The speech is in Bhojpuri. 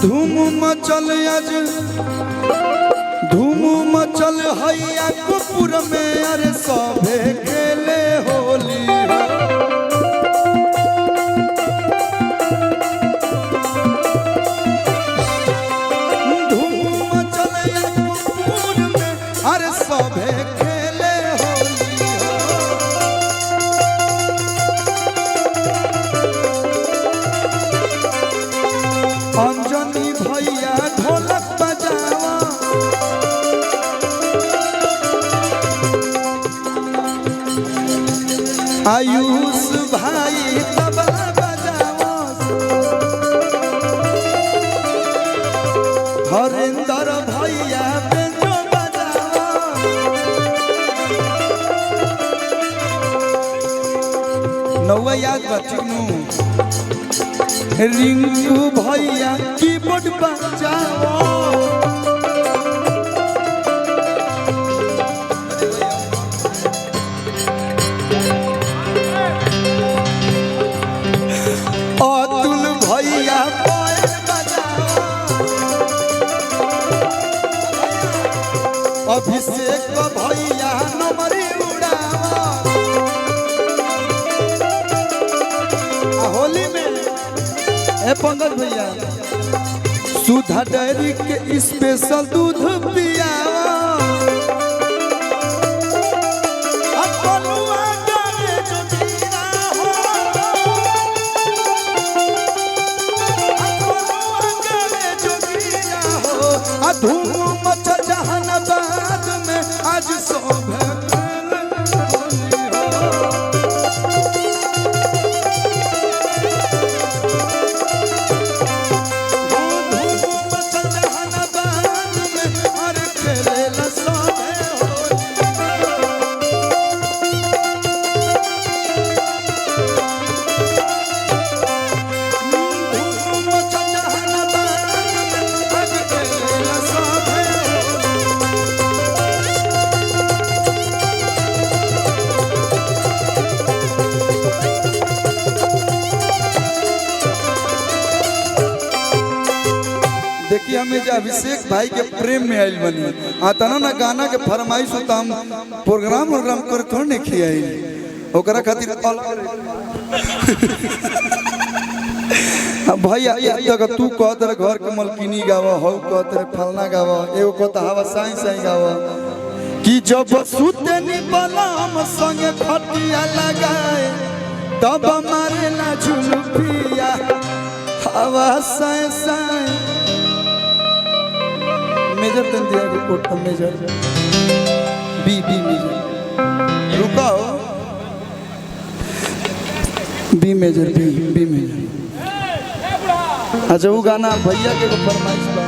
धूम मचल आज धूम मचल हैया कपूर में अरे सभे खेले होली धूम मचल कपूर में अरे सभे खेले होली अंजनी भैया ढोलक बजावा आयुष भाई तबला बजावा हरेंद्र भैया बेंजो बजावा नौवा याद बचनू रिंकू भैया कीबोर्ड बजाओ अतुल भैया पायल बजाओ अभिषेक भैया नमरी उड़ाओ होली में पंकज भैया सुधा डेयरी के स्पेशल दूध पियावा धूम मचल जहानाबाद में आज शोभा देखिए हमें जो अभिषेक भाई के प्रेम में आयल बनी आता ना गाना के फरमाइश होता हम प्रोग्राम कर थोड़ा नहीं खियाई ओकरा खातिर भैया तक तू कह तेरे घर के मलकिनी गावा हो कह तेरे फलना गावा एगो कहता हवा साई साई गावा कि जब सुते नी बलम संगे खटिया लगाए तब मारेला झुलपिया हवा साई साई मेजर तन दिया रिपोर्ट का मेजर बी मेजर रुकाओ बी मेजर अच्छा वो गाना भैया के फरमाइश बा।